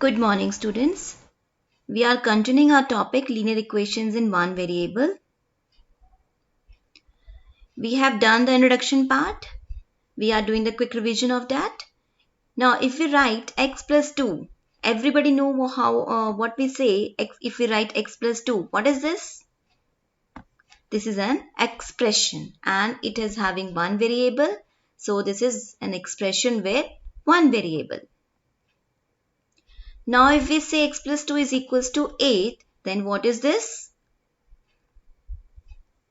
Good morning, students. We are continuing our topic linear equations in one variable. We have done the introduction part. We are doing the quick revision of that. Now, if we write x plus 2, everybody know how what we say if we write x plus 2. What is this? This is an expression and it is having one variable. So, this is an expression with one variable. Now, if we say x plus 2 is equals to 8, then what is this?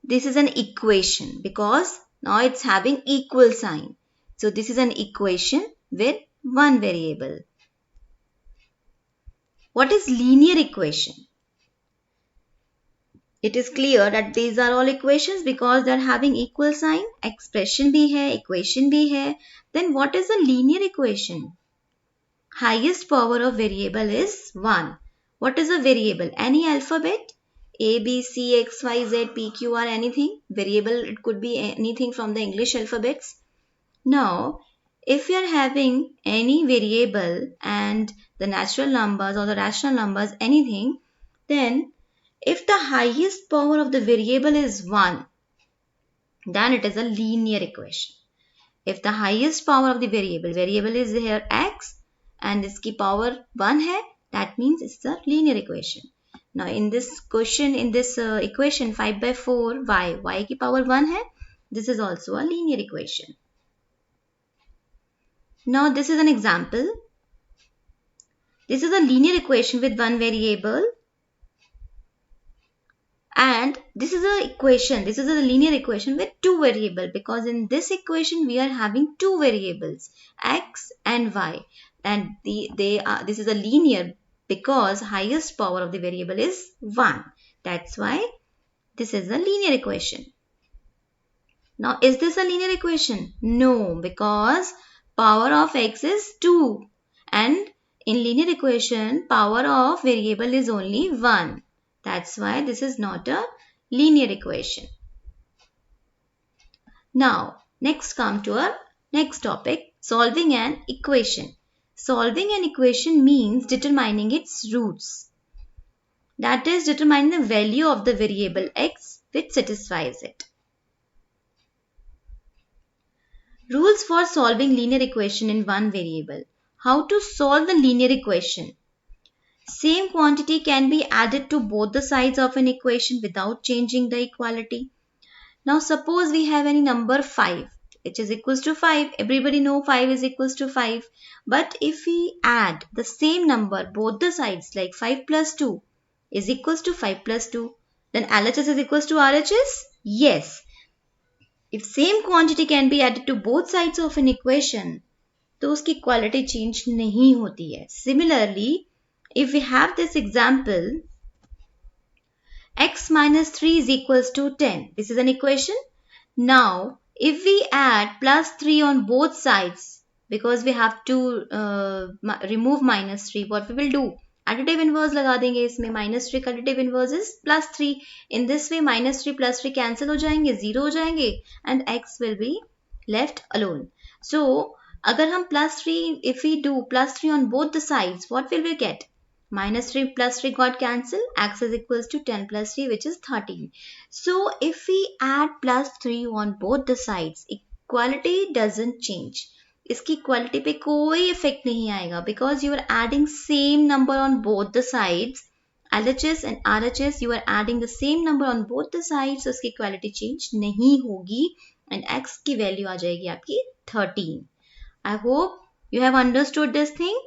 This is an equation because now it's having equal sign. So this is an equation with one variable. What is linear equation? It is clear that these are all equations because they are having equal sign. Expression bhi hai, equation bhi hai. Then what is a linear equation? Highest power of variable is 1. What is a variable? Any alphabet? A, B, C, X, Y, Z, P, Q, R, anything. Variable, it could be anything from the English alphabets. Now, if you are having any variable and the natural numbers or the rational numbers, anything, then if the highest power of the variable is 1, then it is a linear equation. If the highest power of the variable is here x and इसकी power 1 है, that means it's a linear equation. Now in this question, in this equation 5 by 4 y की power 1 है, this is also a linear equation. Now this is an example. This is a linear equation with one variable and this is a equation. This is a linear equation with two variables because in this equation we are having two variables x and y and this is a linear because highest power of the variable is 1. That's why this is a linear equation. Now is this a linear equation? No, because power of x is 2 and in linear equation power of variable is only 1. That's why this is not a linear equation. Now, next come to our next topic, solving an equation. Solving an equation means determining its roots. That is determining the value of the variable x which satisfies it. Rules for solving linear equation in one variable. How to solve the linear equation? Same quantity can be added to both the sides of an equation without changing the equality. Now suppose we have any number 5 which is equals to 5. Everybody know 5 is equals to 5. But if we add the same number both the sides like 5 plus 2 is equals to 5 plus 2, then LHS is equals to RHS? Yes. If same quantity can be added to both sides of an equation, तो उसकी equality change नहीं होती है. Similarly, if we have this example, x minus 3 is equals to 10. This is an equation. Now, if we add plus 3 on both sides, because we have to remove minus 3, what we will do? Additive inverse लगा देंगे इसमें. minus 3 का additive inverse is plus 3. In this way, minus 3 plus 3 cancel हो जाएंगे, 0 हो जाएंगे and x will be left alone. So, अगर हम plus 3, if we do plus 3 on both the sides, what will we get? Minus 3 plus 3 got cancelled. X is equals to 10 plus 3 which is 13. So if we add plus 3 on both the sides, equality doesn't change. इसकी equality पे कोई effect नहीं आएगा because you are adding same number on both the sides. LHS and RHS, you are adding the same number on both the sides, so इसकी equality change नहीं होगी and x की value आ जाएगी आपकी 13. I hope you have understood this thing.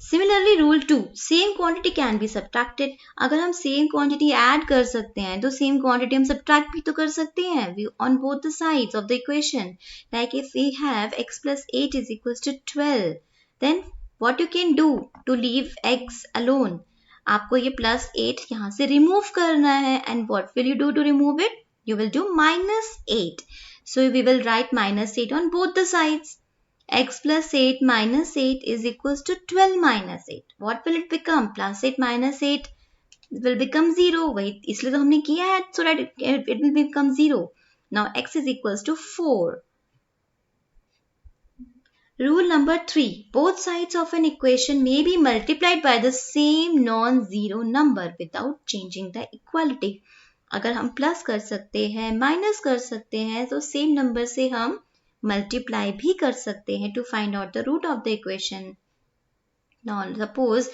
Similarly, rule 2, same quantity can be subtracted. अगर हम same quantity add कर सकते हैं तो same quantity हम subtract भी तो कर सकते हैं on both the sides of the equation. Like if we have x plus 8 is equals to 12, then what you can do to leave x alone? आपको ये plus 8 यहाँ से remove करना है and what will you do to remove it? You will do minus 8. So we will write minus 8 on both the sides. X plus 8 minus 8 is equals to 12 minus 8. What will it become? Plus 8 minus 8 will become 0. Wait, इसलिए तो हमने किया है so that it will become 0. Now x is equals to 4. Rule number 3. Both sides of an equation may be multiplied by the same non-zero number without changing the equality. अगर हम plus कर सकते हैं, माइनस कर सकते हैं, तो same number से हम मल्टीप्लाई भी कर सकते हैं to find out the root of the equation. Now suppose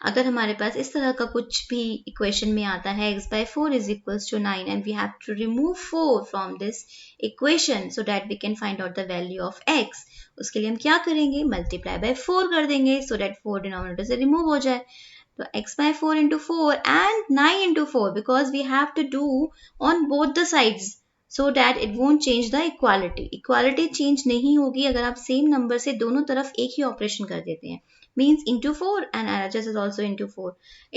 अगर हमारे पास इस तरह का कुछ भी इक्वेशन में आता है x by 4 is equals to 9 and we have to remove 4 from this equation so that we can find out the value of x. उसके लिए हम क्या करेंगे, मल्टीप्लाई बाय 4 कर देंगे so that 4 डिनोमिनेटर से रिमूव हो जाए. तो x by 4 into 4 and 9 into 4 because we have to do on both the sides so that it won't change the equality. Equality change नहीं होगी अगर आप सेम नंबर से दोनों तरफ एक ही ऑपरेशन कर देते हैं. Means into 4 and RHS is also into 4.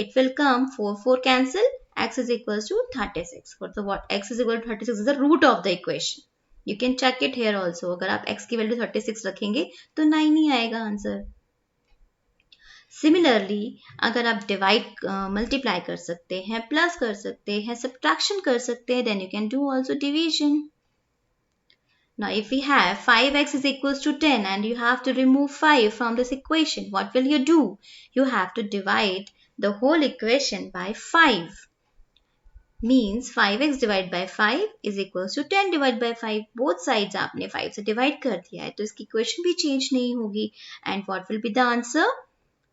It will come 4 cancel, x is equals to 36. So what x is equal to 36 is the root of the equation. You can check it here also. अगर आप x की value 36 रखेंगे तो 9 ही आएगा answer. Similarly, अगर आप divide multiply कर सकते हैं, प्लस कर सकते हैं, सब्ट्रैक्शन कर सकते हैं, then you can do also division. Now if we have 5x is equals to 10 and you have to remove 5 from this equation, what will you do? You have to divide the whole equation by 5. Means 5x divided by 5 is equals to 10 divided by 5. Both sides आपने 5 से divide कर दिया है तो इसकी equation भी change नहीं होगी. And what will be the answer?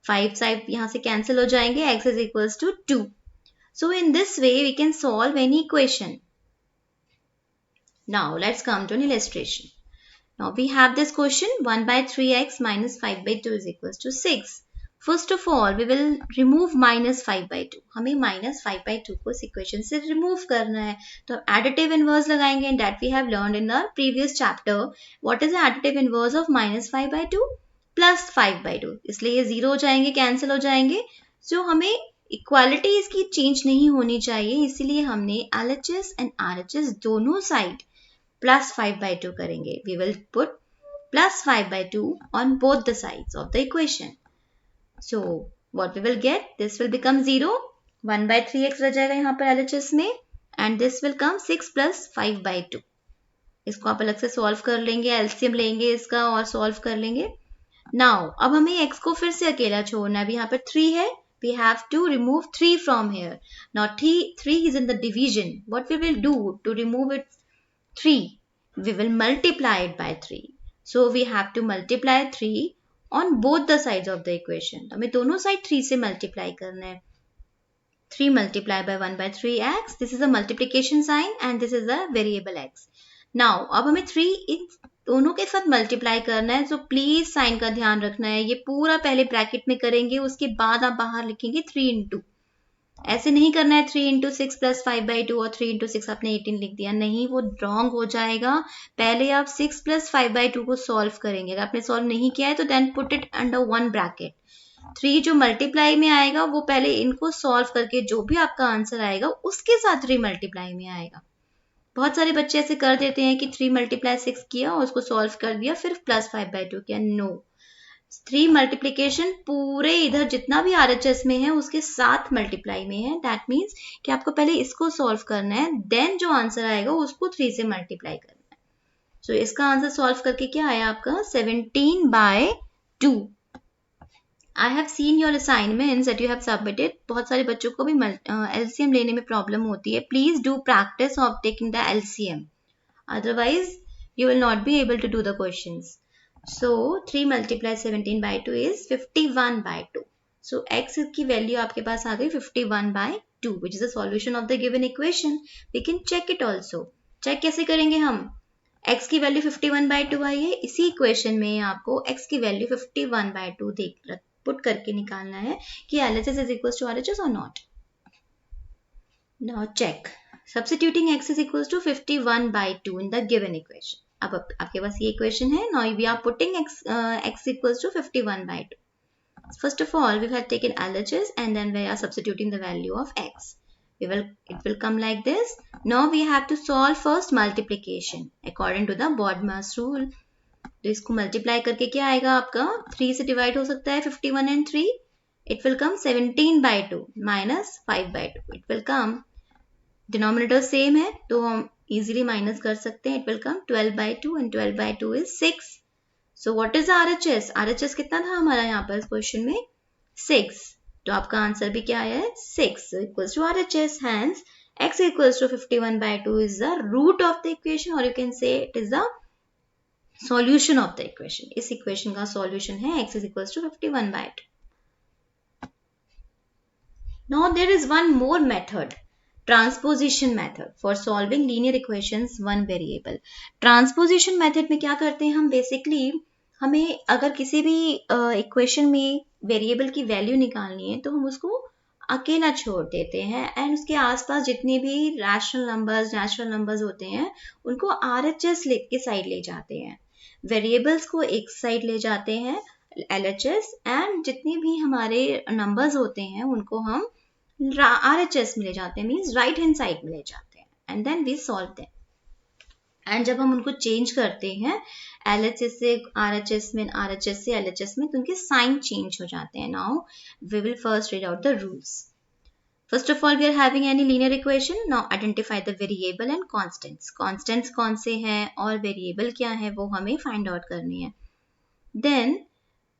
5 side यहाँ से cancel हो जाएंगे, x is equals to 2. So in this way we can solve any equation. Now let's come to an illustration. Now we have this question 1 by 3x minus 5 by 2 is equals to 6. First of all we will remove minus 5 by 2. हमें minus 5 by 2 को इस equation से remove करना है. तो additive inverse लगाएंगे and that we have learned in the previous chapter. What is the additive inverse of minus 5 by 2? Plus 5 by 2. इसलिए ये 0 हो जाएंगे, cancel हो जाएंगे. So हमें equality इसकी change नहीं होनी चाहिए, इसीलिए हमने LHS and RHS दोनों side plus 5 by 2 करेंगे. We will put plus 5 by 2 on both the sides of the equation. So what we will get? This will become 0. 1 by 3x रह जाएगा यहाँ पर LHS में and this will come 6 plus 5 by 2. इसको आप अलग से solve कर लेंगे, LCM लेंगे इसका और solve कर लेंगे. Now अब हमें x को फिर से अकेला छोड़ना है. अभी यहाँ पर 3 है. We have to remove 3 from here. Now 3 is in the division. What we will do to remove it 3, we will multiply it by 3. So we have to multiply 3 on both the sides of the equation. हमें दोनों side 3 से multiply करना है. 3 multiplied by 1 by 3x. This is a multiplication sign and this is a variable x. Now अब हमें 3 इन दोनों के साथ multiply करना है. So please sign का ध्यान रखना है. ये पूरा पहले bracket में करेंगे, उसके बाद आप बाहर लिखेंगे 3 into. ऐसे नहीं करना है 3 into 6 plus 5 by 2 और 3 into 6 आपने 18 लिख दिया. नहीं, वो wrong हो जाएगा. पहले आप 6 plus 5 by 2 को solve करेंगे. अगर आपने solve नहीं किया है तो then put it under one bracket. 3 जो multiply में आएगा वो पहले इनको solve करके जो भी आपका आंसर आएगा उसके साथ 3 multiply में आएगा. बहुत सारे बच्चे ऐसे कर देते हैं कि 3 multiply 6 किया और उसको solve कर दिया फिर plus 5 by 2 किया. No. 3 मल्टीप्लीकेशन पूरे इधर जितना भी RHS में है उसके साथ मल्टीप्लाई में है. दैट मीन्स कि आपको पहले इसको सॉल्व करना है, देन जो आंसर आएगा उसको 3 से मल्टीप्लाई करना है. सो इसका आंसर सॉल्व करके क्या आया आपका 17 by 2. I have seen your assignments that you have submitted. बहुत सारे बच्चों को भी LCM लेने में प्रॉब्लम होती है. Please do practice of taking the LCM, otherwise you will not be able to do the questions. So 3 multiply 17 by 2 is 51 by 2. So x की वैल्यू आपके पास आ गई 51 by 2 which is the solution of the given equation. We can check it also. Check कैसे करेंगे हम? x की value 51 by 2 आई है. इसी equation में आपको x की वैल्यू 51 by 2 पुट करके निकालना है कि LHS is equals to RHS or not. Now check. Substituting x is equals to 51 by 2 in the given equation. अब आपके पास ये इक्वेशन है. Now we are putting x equals to 51 by 2. First of all, we have taken LHS and then we are substituting the value of x. It will come like this. Now we have to solve first multiplication according to the BODMAS rule. तो इसको multiply करके क्या आएगा आपका 3 से divide हो सकता है 51 and 3. It will come 17 by 2 minus 5 by 2. It will come denominator same है तो हम easily minus कर सकते हैं. It will come 12 by 2 and 12 by 2 is 6. So what is RHS? RHS कितना था हमारा यहाँ पर क्वेश्चन में? 6. तो आपका आंसर भी क्या आया है? 6 equals to RHS. Hence x equals to 51/2 is the root of the equation, or you can say it is the solution of the equation. इस equation का solution है x is equals to 51/2. Now there is one more method, transposition method, for solving linear equations one variable. Transposition method में क्या करते हैं हम? Basically हमें अगर किसी भी इक्वेशन में वेरिएबल की वैल्यू निकालनी है तो हम उसको अकेला छोड़ देते हैं एंड उसके आसपास जितने भी रैशनल नंबर्स, नेचुरल नंबर्स होते हैं उनको RHS के साइड ले जाते हैं. वेरिएबल्स को एक साइड ले जाते हैं LHS, एंड जितने भी हमारे नंबर्स होते हैं उनको हम RHS में ले जाते हैं, मीन्स राइट हैंड साइड में ले जाते हैं, and then we solve them. And जब हम उनको चेंज करते हैं LHS से RHS में, RHS से LHS में, तो उनके साइन चेंज हो जाते हैं. Now we will first read out the rules. First of all, we are having any linear equation. Now identify the variable and constants. Constants कौन से हैं और variable क्या है वो हमें find out करनी है. Then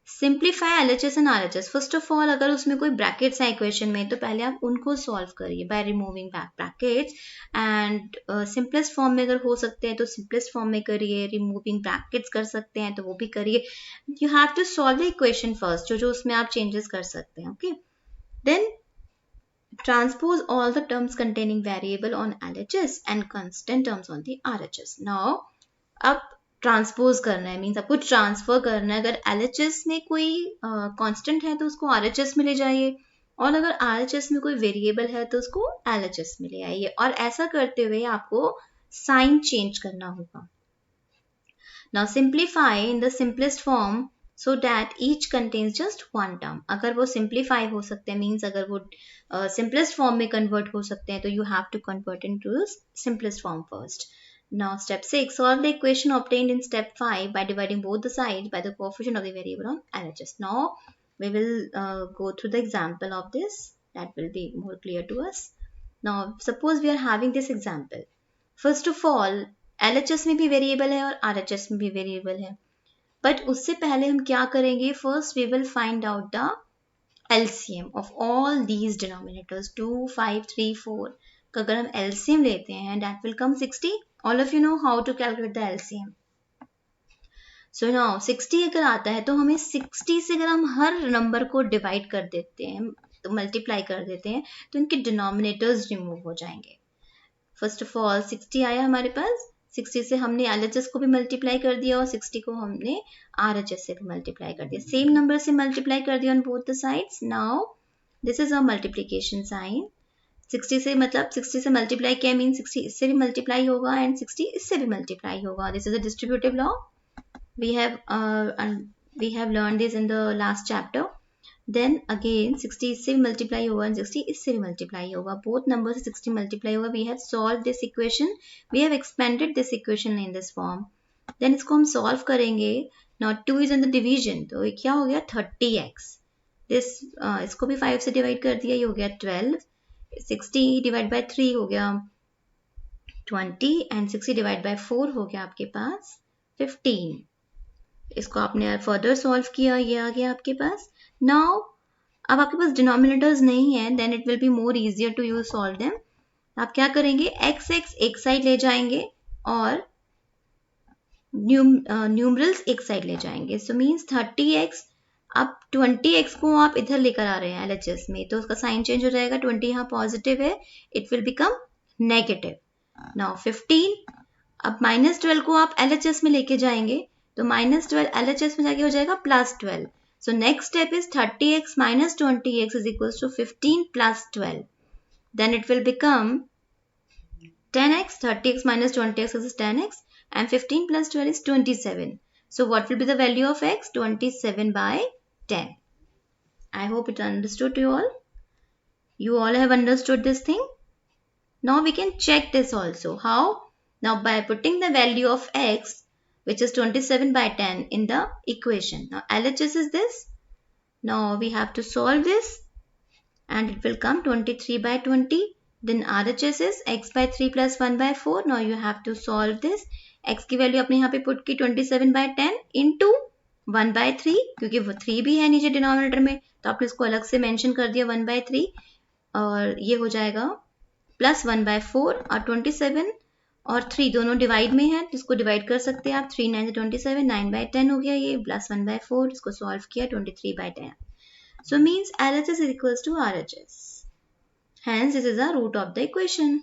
simplify LHS and RHS. First of all, अगर उसमें कोई brackets है equation में तो पहले आप उनको solve करिए by removing back brackets. And simplest form में अगर हो सकते हैं तो simplest form में करिए, removing brackets कर सकते हैं तो वो भी करिए. You have to solve the equation first, जो उसमें आप changes कर सकते हैं. Okay. Then transpose all the terms containing variable on LHS and constant terms on the RHS. Now अब ट्रांसपोज करना है, मीन्स आपको ट्रांसफर करना है. अगर LHS में कोई कांस्टेंट है तो उसको RHS में ले जाइए, और अगर RHS में कोई वेरिएबल है तो उसको LHS में ले आइए, और ऐसा करते हुए आपको साइन चेंज करना होगा. Now simplify in the simplest form so that each contains just one term. अगर वो simplify हो सकते हैं, मीन्स अगर वो simplest form में convert हो सकते हैं तो you have to convert into the simplest form first. Now step 6, solve the equation obtained in step 5 by dividing both the sides by the coefficient of the variable on LHS. Now we will go through the example of this, that will be more clear to us. Now suppose we are having this example. First of all, LHS में भी variable है और RHS में भी variable है, but उससे पहले हम क्या करेंगे? First we will find out the LCM of all these denominators. 2, 5, 3, 4 का अगर हम LCM लेते हैं that will come 60. All of you know how to calculate the LCM. So now 60 अगर आता है तो हमें 60 से अगर हम हर नंबर को डिवाइड कर देते हैं, तो मल्टीप्लाई कर देते हैं, तो इनके डिनोमिनेटर्स रिमूव हो जाएंगे. फर्स्ट ऑफ ऑल 60 आया हमारे पास, 60 से हमने LHS को भी मल्टीप्लाई कर दिया और 60 को हमने RHS से भी मल्टीप्लाई कर दिया. सेम नंबर से मल्टीप्लाई कर दिया on both the sides. Now this is a multiplication sign. 60 से मतलब 60 से मल्टीप्लाई किया मीन 60 इससे भी मल्टीप्लाई होगा एंड 60 इससे भी मल्टीप्लाई होगा. This is a distributive law. We have learn this in the last chapter. Then again 60 इससे भी मल्टीप्लाई होगा and 60 इससे भी मल्टीप्लाई होगा. बोथ नंबर से 60 मल्टीप्लाई होगा. We have solve this equation, we have expanded this equation in this form. Then इसको हम सॉल्व करेंगे. Now 2 is in the division, तो ये क्या हो गया? 30x. दिस इसको भी 5 से डिवाइड कर दिया, ये हो गया 12. 60 डिवाइड बाय 3 हो गया 20 एंड 60 डिवाइड बाय 4 हो गया आपके पास 15. इसको आपने फर्दर सॉल्व किया, ये आ गया आपके पास. नाउ अब आपके पास डिनोमिनेटर्स नहीं है, then it will be more easier to use solve them. आप क्या करेंगे? x एक साइड ले जाएंगे और न्यूमरल्स एक साइड ले जाएंगे. So means 30x. अब 20x को आप इधर लेकर आ रहे हैं LHS में, तो उसका साइन चेंज हो जाएगा. 20 यहाँ पॉजिटिव है, it will become negative. Now 15. अब -12 को आप LHS में लेके जाएंगे, तो -12 LHS में जाके हो जाएगा +12. So next step is 30x minus 20x is equals to 15 plus 12. Then it will become 10x. 30x minus 20x is 10x and 15 plus 12 is 27. So what will be the value of x? 27 by 10. I hope it understood you all. You all have understood this thing. Now we can check this also. How? Now by putting the value of x, which is 27 by 10 in the equation. Now LHS is this. Now we have to solve this and it will come 23 by 20. Then RHS is x by 3 plus 1 by 4. Now you have to solve this. X की value आपने यहाँ पे put की 27 by 10 into 1/3, क्योंकि वो 3 भी है नीचे डिनोमिनेटर में, तो आपने इसको अलग से मेंशन कर दिया 1/3, और ये हो जाएगा प्लस 1/4, और 27 और 3 दोनों डिवाइड में है, तो इसको डिवाइड कर सकते हैं आप। 3 9 27, 9/10 हो गया ये, प्लस 1/4, इसको सॉल्व किया 23/10. So means LHS is equals to RHS. Hence this is the root of the equation.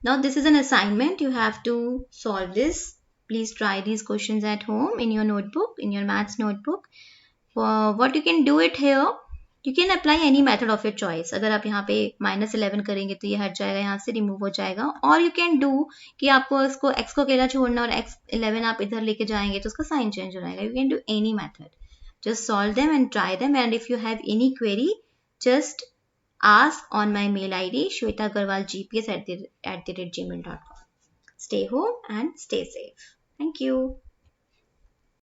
Now this is an assignment, you have to solve this. Please try these questions at home in your notebook, in your maths notebook. What you can do it here, you can apply any method of your choice. अगर आप यहाँ पे -11 करेंगे तो ये हट जाएगा, यहाँ से रिमूव हो जाएगा. और you can do कि आपको इसको x को अकेला छोड़ना और x11 आप इधर लेके जाएंगे तो उसका साइन चेंज हो जाएगा. You can do any method. Just solve them and try them. And if you have any query, just ask on my mail ID shwetagarwalgps@gmail.com. Stay home and stay safe. Thank you.